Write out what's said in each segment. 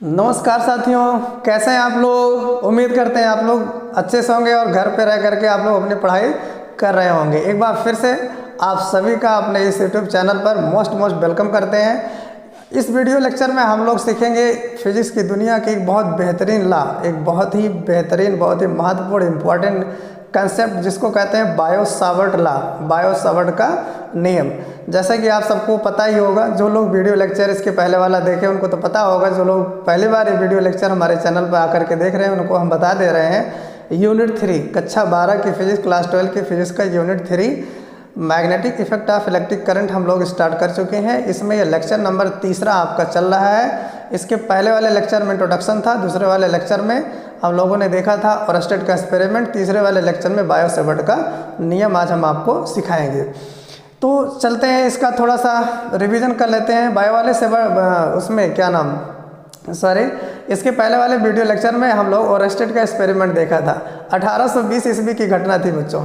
नमस्कार साथियों, कैसे हैं आप लोग। उम्मीद करते हैं आप लोग अच्छे से होंगे और घर पे रह करके आप लोग अपनी पढ़ाई कर रहे होंगे। एक बार फिर से आप सभी का अपने इस यूट्यूब चैनल पर मोस्ट वेलकम करते हैं। इस वीडियो लेक्चर में हम लोग सीखेंगे फिजिक्स की दुनिया की एक बहुत बेहतरीन लॉ, एक बहुत ही बेहतरीन, बहुत ही महत्वपूर्ण इम्पॉर्टेंट कंसेप्ट जिसको कहते हैं Biot Savart law, Biot Savart का नियम। जैसा कि आप सबको पता ही होगा, जो लोग वीडियो लेक्चर इसके पहले वाला देखे उनको तो पता होगा, जो लोग पहली बार ये वीडियो लेक्चर हमारे चैनल पर आकर के देख रहे हैं उनको हम बता दे रहे हैं। यूनिट 3 कक्षा 12 की फिजिक्स, क्लास 12 की फिजिक्स का unit 3 magnetic effect of electric current हम लोग स्टार्ट कर चुके हैं। इसमें यह लेक्चर नंबर 3 आपका चल रहा है। इसके पहले वाले लेक्चर में इंट्रोडक्शन था, दूसरे वाले लेक्चर में हम लोगों ने देखा था ओरस्टेड का एक्सपेरिमेंट, तीसरे वाले लेक्चर में बायो सावर्ट का नियम आज हम आपको सिखाएंगे। तो चलते हैं, इसका थोड़ा सा रिवीजन कर लेते हैं। बायो वाले सावर्ट उसमें क्या नाम इसके पहले वाले वीडियो लेक्चर में हम लोग ओरस्टेड का एक्सपेरिमेंट देखा था। 1820 ईस्वी की घटना थी बच्चों।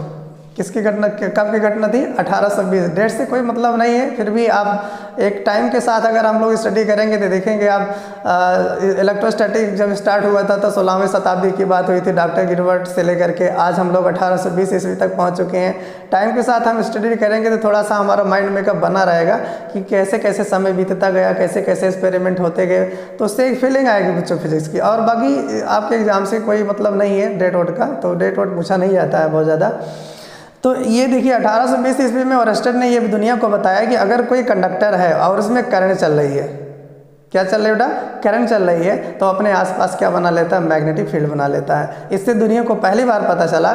किसकी घटना, कब की घटना थी? 1820। डेट से कोई मतलब नहीं है, फिर भी आप एक टाइम के साथ अगर हम लोग स्टडी करेंगे तो देखेंगे आप इलेक्ट्रोस्टैटिक जब स्टार्ट हुआ था तो 16वीं शताब्दी की बात हुई थी, डॉक्टर गिलबर्ट से लेकर के आज हम लोग 1820 ईस्वी तक पहुंच चुके हैं। टाइम के साथ हम स्टडी करेंगे तो थोड़ा सा हमारा माइंड मेकअप बना रहेगा कि कैसे कैसे समय बीतता गया, कैसे कैसे एक्सपेरिमेंट होते गए, तो उससे एक फीलिंग आएगी बच्चों फिजिक्स की। और बाकी आपके एग्जाम से कोई मतलब नहीं है डेट वोट का, तो डेट वोट पूछा नहीं जाता है बहुत ज़्यादा। तो ये देखिए 1820 ईस्वी में ओरस्टेड ने ये दुनिया को बताया कि अगर कोई कंडक्टर है और उसमें करंट चल रही है, क्या चल रही है बेटा? करंट चल रही है, तो अपने आसपास क्या बना लेता है? मैग्नेटिक फील्ड बना लेता है। इससे दुनिया को पहली बार पता चला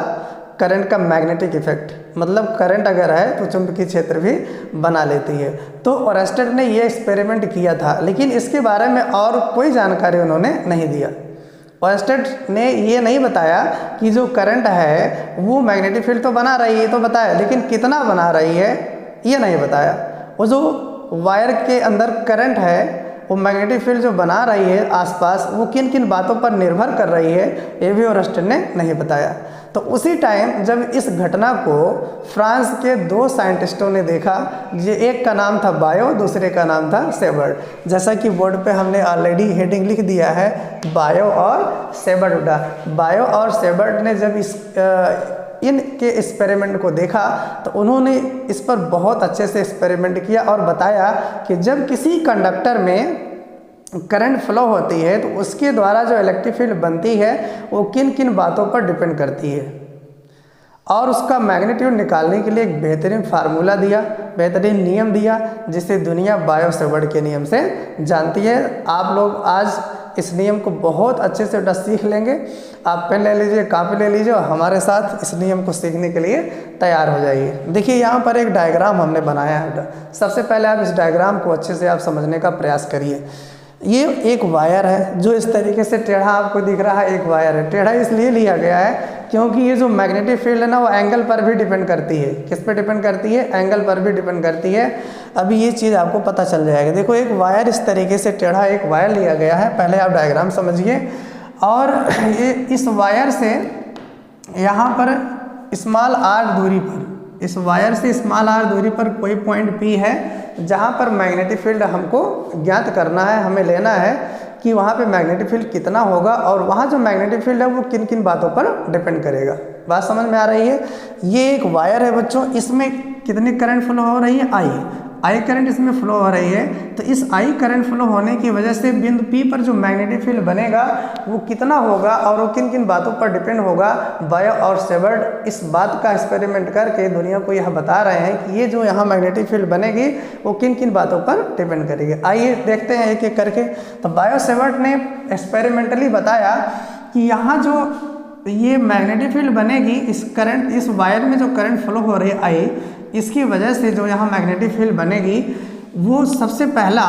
करंट का मैग्नेटिक इफेक्ट, मतलब करंट अगर है तो चुंबकीय क्षेत्र भी बना लेती है। तो ओरस्टेड ने ये एक्सपेरिमेंट किया था, लेकिन इसके बारे में और कोई जानकारी उन्होंने नहीं दिया। ओरस्टेड ने ये नहीं बताया कि जो करंट है वो मैग्नेटिक फील्ड तो बना रही है, तो बताया, लेकिन कितना बना रही है ये नहीं बताया। वो जो वायर के अंदर करंट है वो मैग्नेटिक फील्ड जो बना रही है आसपास, वो किन किन बातों पर निर्भर कर रही है ये भी ओरस्टेड ने नहीं बताया। तो उसी टाइम जब इस घटना को फ्रांस के 2 साइंटिस्टों ने देखा, ये एक का नाम था बायो, दूसरे का नाम था सावर्ट। जैसा कि बोर्ड पे हमने ऑलरेडी हेडिंग लिख दिया है, बायो और सावर्ट। बायो और सावर्ट ने जब इनके एक्सपेरिमेंट को देखा तो उन्होंने इस पर बहुत अच्छे से एक्सपेरिमेंट किया और बताया कि जब किसी कंडक्टर में करंट फ्लो होती है तो उसके द्वारा जो इलेक्ट्रिक फील्ड बनती है वो किन किन बातों पर डिपेंड करती है, और उसका मैग्नीट्यूड निकालने के लिए एक बेहतरीन फार्मूला दिया, बेहतरीन नियम दिया, जिसे दुनिया बायो सावर्ट के नियम से जानती है। आप लोग आज इस नियम को बहुत अच्छे से सीख लेंगे। आप पेन ले लीजिए, कापी ले लीजिए और हमारे साथ इस नियम को सीखने के लिए तैयार हो जाइए। देखिए यहाँ पर एक डायग्राम हमने बनाया है। सबसे पहले आप इस डायग्राम को अच्छे से आप समझने का प्रयास करिए। ये एक वायर है जो इस तरीके से टेढ़ा आपको दिख रहा है। एक वायर है, टेढ़ा इसलिए लिया गया है क्योंकि ये जो मैग्नेटिक फील्ड है ना वो एंगल पर भी डिपेंड करती है। किस पे डिपेंड करती है? एंगल पर भी डिपेंड करती है। अभी ये चीज़ आपको पता चल जाएगा। देखो एक वायर इस तरीके से टेढ़ा एक वायर लिया गया है, पहले आप डायग्राम समझिए। और ये इस वायर से यहाँ पर स्मॉल r दूरी पर, इस वायर से स्मॉल r दूरी पर कोई पॉइंट P है जहाँ पर मैग्नेटिक फील्ड हमको ज्ञात करना है, हमें लेना है कि वहाँ पे मैग्नेटिक फील्ड कितना होगा और वहाँ जो मैग्नेटिक फील्ड है वो किन किन बातों पर डिपेंड करेगा। बात समझ में आ रही है? ये एक वायर है बच्चों, इसमें कितनी करंट फ्लो हो रही है? आई करंट इसमें फ्लो हो रही है। तो इस आई करंट फ्लो होने की वजह से बिंदु P पर जो मैग्नेटिक फील्ड बनेगा वो कितना होगा और वो किन किन बातों पर डिपेंड होगा। बायो और सावर्ट इस बात का एक्सपेरिमेंट करके दुनिया को यह बता रहे हैं कि ये जो यहाँ मैग्नेटिक फील्ड बनेगी वो किन किन बातों पर डिपेंड करेगी। आइए देखते हैं एक एक करके। तो बायो सावर्ट ने एक्सपेरिमेंटली बताया कि यहाँ जो ये मैग्नेटिक फील्ड बनेगी, इस वायर में जो करंट फ्लो हो रही है आई, इसकी वजह से जो यहाँ मैग्नेटिक फील्ड बनेगी वो सबसे पहला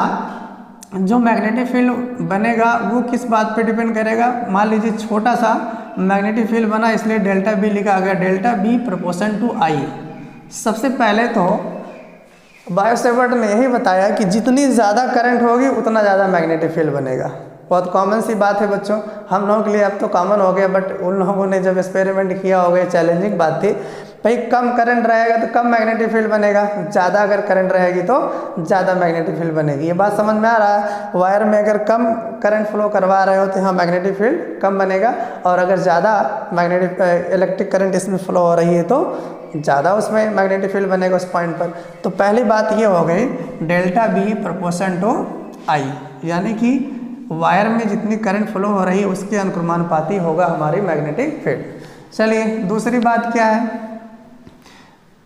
जो मैग्नेटिक फील्ड बनेगा वो किस बात पे डिपेंड करेगा। मान लीजिए छोटा सा मैग्नेटिक फील्ड बना, इसलिए डेल्टा बी लिखा गया, डेल्टा बी प्रोपोर्शन टू आई। सबसे पहले तो बायो सावर्ट ने यही बताया कि जितनी ज़्यादा करंट होगी उतना ज़्यादा मैग्नेटिक फील्ड बनेगा। बहुत कॉमन सी बात है बच्चों, हम लोगों के लिए अब तो कॉमन हो गया, बट उन लोगों ने जब एक्सपेरिमेंट किया होगा चैलेंजिंग बात थी। भाई कम करंट रहेगा तो कम मैग्नेटिक फील्ड बनेगा, ज़्यादा अगर करंट रहेगी तो ज़्यादा मैग्नेटिक फील्ड बनेगी। ये बात समझ में आ रहा है। वायर में अगर कम करंट फ्लो करवा रहे हो तो यहाँ मैग्नेटिक फील्ड कम बनेगा, और अगर ज़्यादा मैग्नेटिक इलेक्ट्रिक करंट इसमें फ्लो हो रही है तो ज़्यादा उसमें मैग्नेटिक फील्ड बनेगा उस पॉइंट पर। तो पहली बात ये हो गई डेल्टा बी प्रोपोर्शन टू आई, यानी कि वायर में जितनी करंट फ्लो हो रही है उसके अनुक्रमानुपाती होगा हमारी मैग्नेटिक फील्ड। चलिए दूसरी बात क्या है,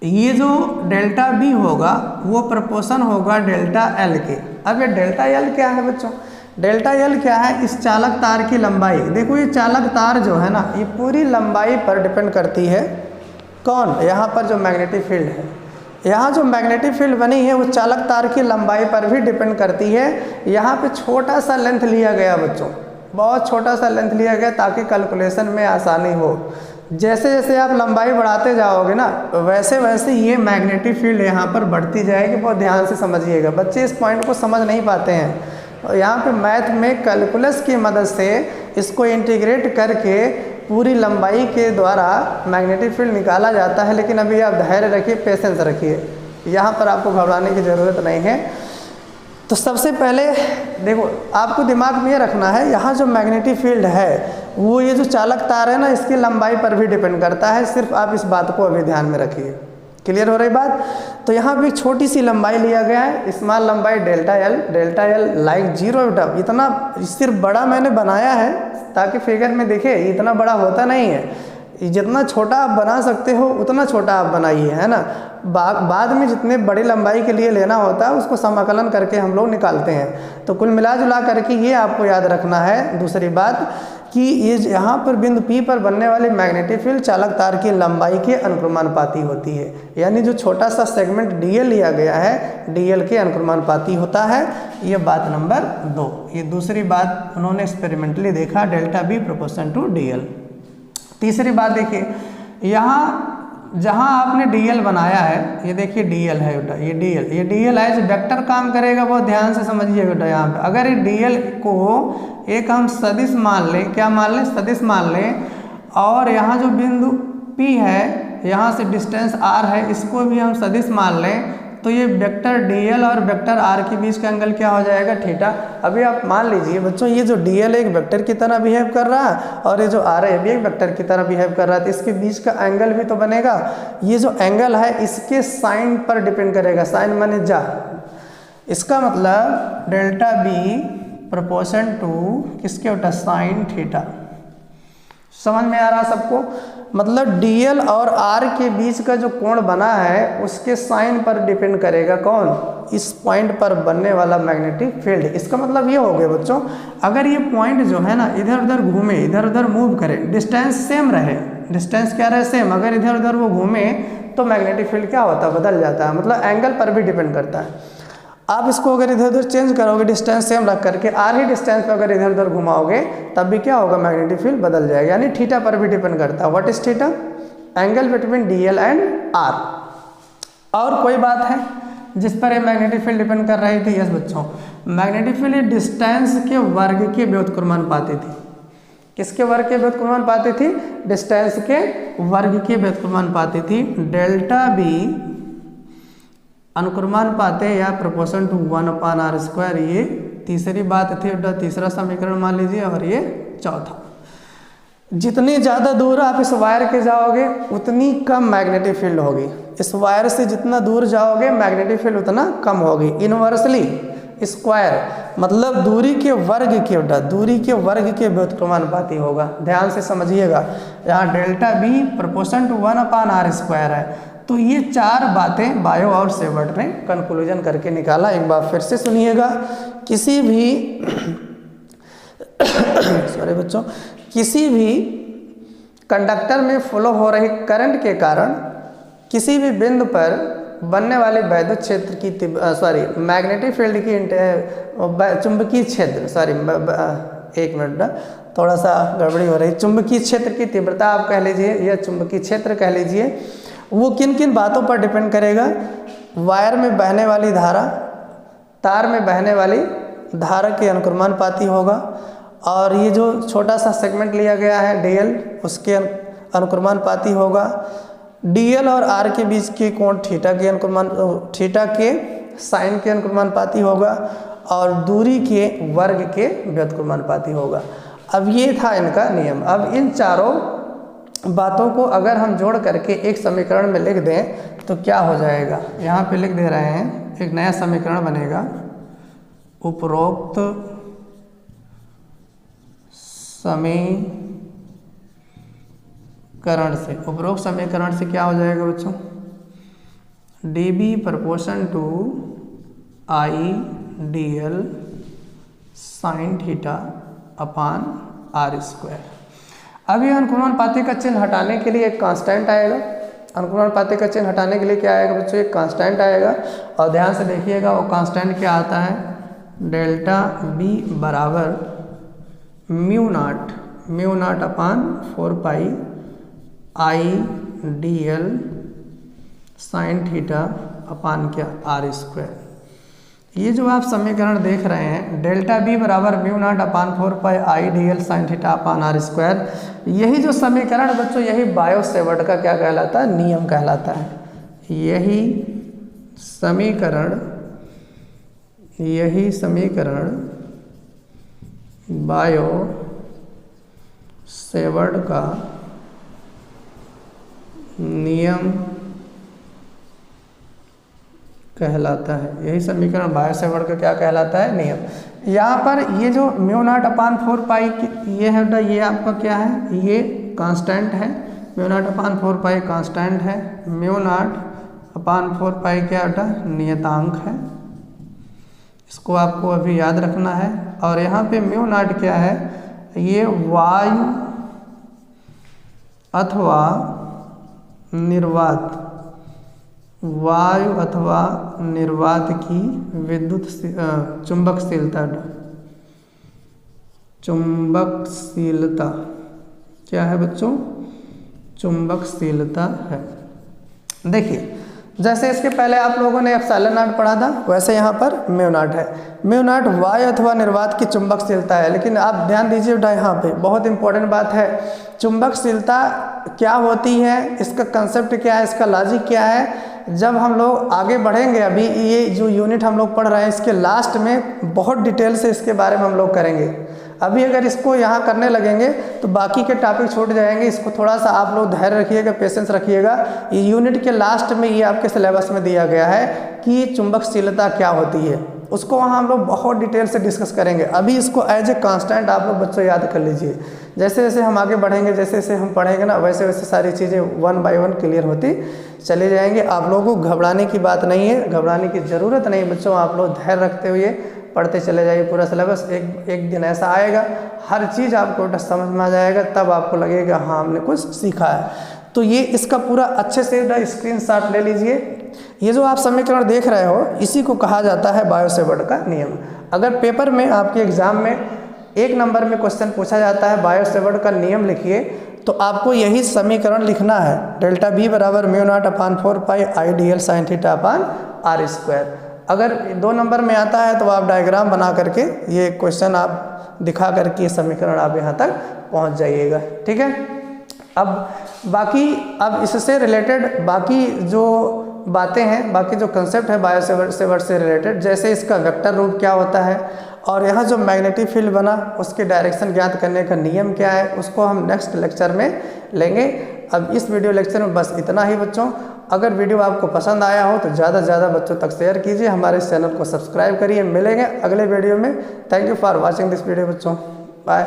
ये जो डेल्टा बी होगा वो प्रोपोर्शन होगा डेल्टा एल के। अब ये डेल्टा एल क्या है बच्चों? डेल्टा एल क्या है? इस चालक तार की लंबाई। देखो ये चालक तार जो है ना, ये पूरी लंबाई पर डिपेंड करती है। कौन? यहाँ पर जो मैग्नेटिक फील्ड है, यहाँ जो मैग्नेटिक फील्ड बनी है वो चालक तार की लंबाई पर भी डिपेंड करती है। यहाँ पे छोटा सा लेंथ लिया गया बच्चों, बहुत छोटा सा लेंथ लिया गया ताकि कैलकुलेशन में आसानी हो। जैसे जैसे आप लंबाई बढ़ाते जाओगे ना वैसे वैसे ये मैग्नेटिक फील्ड यहाँ पर बढ़ती जाएगी। बहुत ध्यान से समझिएगा, बच्चे इस पॉइंट को समझ नहीं पाते हैं। यहाँ पे मैथ में कैलकुलस की मदद से इसको इंटीग्रेट करके पूरी लंबाई के द्वारा मैग्नेटिक फील्ड निकाला जाता है। लेकिन अभी आप धैर्य रखिए, पेशेंस रखिए, यहाँ पर आपको घबराने की ज़रूरत नहीं है। तो सबसे पहले देखो आपको दिमाग में ये रखना है, यहाँ जो मैग्नेटिक फील्ड है वो ये जो चालक तार है ना इसकी लंबाई पर भी डिपेंड करता है। सिर्फ आप इस बात को अभी ध्यान में रखिए। क्लियर हो रही बात? तो यहाँ भी छोटी सी लंबाई लिया गया है, स्मॉल लंबाई delta L. Delta L like zero इतना सिर्फ बड़ा मैंने बनाया है ताकि फिगर में देखे, इतना बड़ा होता नहीं है। जितना छोटा आप बना सकते हो उतना छोटा आप बनाइए, है ना। बाद में जितने बड़ी लंबाई के लिए लेना होता है उसको समाकलन करके हम लोग निकालते हैं। तो कुल मिला जुला करके ये आपको याद रखना है। दूसरी बात कि ये यहाँ पर बिंदु P पर बनने वाली मैग्नेटिक फील्ड चालक तार की लंबाई के अनुक्रमानुपाती होती है। यानी जो छोटा सा सेगमेंट DL लिया गया है DL के अनुक्रमानुपाती होता है। ये बात नंबर 2। ये दूसरी बात उन्होंने एक्सपेरिमेंटली देखा, delta B proportion to DL। तीसरी बात देखिए, यहाँ जहाँ आपने DL बनाया है, ये देखिए DL है बेटा, ये DL एज वेक्टर काम करेगा। बहुत ध्यान से समझिए बेटा। यहाँ पे अगर ये DL को एक हम सदिश मान लें, क्या मान लें? सदिश मान लें। और यहाँ जो बिंदु P है, यहाँ से डिस्टेंस R है, इसको भी हम सदिश मान लें, तो ये वेक्टर DL और वेक्टर R के बीच का एंगल क्या हो जाएगा? थीटा। अभी आप मान लीजिए बच्चों, ये जो DL एक वेक्टर की तरह बिहेव कर रहा है और ये जो R है ये भी एक वेक्टर की तरह बिहेव कर रहा है, तो इसके बीच का एंगल भी तो बनेगा। ये जो एंगल है इसके साइन पर डिपेंड करेगा। साइन माने जा। इसका मतलब डेल्टा बी प्रोपोर्शन टू किसके होता? Sine theta. समझ में आ रहा सबको? मतलब DL और R के बीच का जो कोण बना है उसके साइन पर डिपेंड करेगा कौन? इस पॉइंट पर बनने वाला मैग्नेटिक फील्ड। इसका मतलब ये हो गया बच्चों, अगर ये पॉइंट जो है ना इधर उधर घूमे, इधर उधर मूव करे, डिस्टेंस सेम रहे, डिस्टेंस क्या रहे? सेम। अगर इधर उधर वो घूमे तो मैग्नेटिक फील्ड क्या होता है? बदल जाता है। मतलब एंगल पर भी डिपेंड करता है। आप इसको अगर इधर उधर चेंज करोगे, डिस्टेंस सेम रख करके, R ही डिस्टेंस पर अगर इधर उधर घुमाओगे तब भी क्या होगा? मैग्नेटिक फील्ड बदल जाएगा। यानी थीटा पर भी डिपेंड करता है। What is theta? Angle between DL and R। और कोई बात है जिस पर ये मैग्नेटिक फील्ड डिपेंड कर रही थी? यस बच्चों, मैग्नेटिक फील्ड डिस्टेंस के वर्ग के व्युत्क्रमानुपाती थी। किसके वर्ग के व्युत्क्रमानुपाती थी? डिस्टेंस के वर्ग के व्युत्क्रमानुपाती थी। डेल्टा बी अनुक्रमानुपाती या प्रोपोर्शन टू 1/r²। ये तीसरी बात थी, तीसरा समीकरण मान लीजिए। और ये चौथा, जितनी ज़्यादा दूर आप इस वायर के जाओगे उतनी कम मैग्नेटिक फील्ड होगी। इस वायर से जितना दूर जाओगे मैग्नेटिक फील्ड उतना कम होगी। इनवर्सली स्क्वायर मतलब दूरी के वर्ग के व्युत्क्रमानुपाती होगा। ध्यान से समझिएगा, यहाँ delta B proportion to 1/r² है। तो ये चार बातें बायो और सेवर्ट ने कंक्लूजन करके निकाला। एक बार फिर से सुनिएगा, किसी भी सॉरी बच्चों, किसी भी कंडक्टर में फ्लो हो रही करंट के कारण किसी भी बिंदु पर बनने वाले वैद्युत क्षेत्र की मैग्नेटिक फील्ड की चुंबकीय क्षेत्र एक मिनट थोड़ा सा गड़बड़ी हो रही। चुंबकीय क्षेत्र की तीव्रता आप कह लीजिए या चुंबकीय क्षेत्र कह लीजिए, वो किन किन बातों पर डिपेंड करेगा? वायर में बहने वाली धारा, तार में बहने वाली धारा के अनुक्रमानुपाती होगा। और ये जो छोटा सा सेगमेंट लिया गया है DL उसके अनुक्रमानुपाती होगा। डीएल और आर के बीच के कोण थीटा के थीटा के साइन के अनुक्रमानुपाती होगा और दूरी के वर्ग के व्युत्क्रमानुपाती होगा। अब ये था इनका नियम। अब इन चारों बातों को अगर हम जोड़ करके एक समीकरण में लिख दें तो क्या हो जाएगा, यहाँ पे लिख दे रहे हैं, एक नया समीकरण बनेगा। उपरोक्त समीकरण से क्या हो जाएगा बच्चों, dB proportion to I D L sine theta upon R square. अब ये अनुक्रमानुपाती का चिन्ह हटाने के लिए एक कांस्टेंट आएगा। अनुक्रमानुपाती का चिन्ह हटाने के लिए क्या आएगा बच्चों, एक कांस्टेंट आएगा। और ध्यान से देखिएगा वो कांस्टेंट क्या आता है, डेल्टा बी बराबर mu not upon 4 pi I D L sine theta अपान क्या आर स्क्वायर। ये जो आप समीकरण देख रहे हैं डेल्टा बी बराबर mu not upon 4 pi I D L sine theta upon R square, यही जो समीकरण बच्चों यही बायो सेवर्ट का क्या कहलाता है, नियम कहलाता है। यही समीकरण बायो सेवर्ट का नियम कहलाता है। यही समीकरण बायो सेवर्ट का क्या कहलाता है, नियम। यहाँ पर ये जो म्यू नॉट अपान 4 पाई ये है, ये आपका क्या है, ये कांस्टेंट है। Mu not upon 4 pi constant है। म्यू नॉट अपान 4 पाई क्या बेटा, नियतांक है। इसको आपको अभी याद रखना है। और यहाँ पे म्यू नॉट क्या है, ये वायु अथवा निर्वात की विद्युत चुंबकशीलता क्या है बच्चों, चुंबकशीलता है। देखिए जैसे इसके पहले आप लोगों ने एप्सिलॉन नॉट पढ़ा था, वैसे यहाँ पर म्यू नॉट है। म्यू नॉट वायु अथवा निर्वात की चुंबकशीलता है। लेकिन आप ध्यान दीजिए बेटा, यहाँ पे बहुत इंपॉर्टेंट बात है, चुंबकशीलता क्या होती है, इसका कंसेप्ट क्या है, इसका लॉजिक क्या है। जब हम लोग आगे बढ़ेंगे, अभी ये जो यूनिट हम लोग पढ़ रहे हैं इसके लास्ट में बहुत डिटेल से इसके बारे में हम लोग करेंगे। अभी अगर इसको यहाँ करने लगेंगे तो बाकी के टॉपिक छूट जाएंगे। इसको थोड़ा सा आप लोग धैर्य रखिएगा, पेशेंस रखिएगा। ये यूनिट के लास्ट में ये आपके सिलेबस में दिया गया है कि चुंबकशीलता क्या होती है, उसको वहाँ हम लोग बहुत डिटेल से डिस्कस करेंगे। अभी इसको एज ए कांस्टेंट आप लोग बच्चों याद कर लीजिए। जैसे जैसे हम आगे बढ़ेंगे, जैसे जैसे हम पढ़ेंगे ना, वैसे वैसे सारी चीज़ें 1 बाय 1 क्लियर होती चली जाएंगे। आप लोगों को घबराने की बात नहीं है, घबराने की ज़रूरत नहीं बच्चों। आप लोग धैर्य रखते हुए पढ़ते चले जाइए पूरा सिलेबस। एक दिन ऐसा आएगा हर चीज़ आपको समझ में आ जाएगा, तब आपको लगेगा हाँ हमने कुछ सीखा है। तो ये इसका पूरा अच्छे से स्क्रीनशॉट ले लीजिए। ये जो आप समीकरण देख रहे हो इसी को कहा जाता है बायो सेवर्ट का नियम। अगर पेपर में आपके एग्जाम में 1 नंबर में क्वेश्चन पूछा जाता है बायो सेवर्ट का नियम लिखिए, तो आपको यही समीकरण लिखना है, डेल्टा बी बराबर mu not upon 4 pi I D L sine theta upon R square. अगर 2 नंबर में आता है तो आप डायग्राम बना करके ये क्वेश्चन आप दिखा करके ये समीकरण आप यहाँ तक पहुँच जाइएगा, ठीक है। अब इससे रिलेटेड बाकी जो बातें हैं, बाकी जो कंसेप्ट है बायो सेवर्ट से रिलेटेड, जैसे इसका वेक्टर रूप क्या होता है और यहाँ जो मैग्नेटिक फील्ड बना उसके डायरेक्शन ज्ञात करने का नियम क्या है, उसको हम नेक्स्ट लेक्चर में लेंगे। अब इस वीडियो लेक्चर में बस इतना ही बच्चों। अगर वीडियो आपको पसंद आया हो तो ज़्यादा से ज़्यादा बच्चों तक शेयर कीजिए, हमारे इस चैनल को सब्सक्राइब करिए। मिलेंगे अगले वीडियो में। Thank you for watching this video बच्चों, बाय।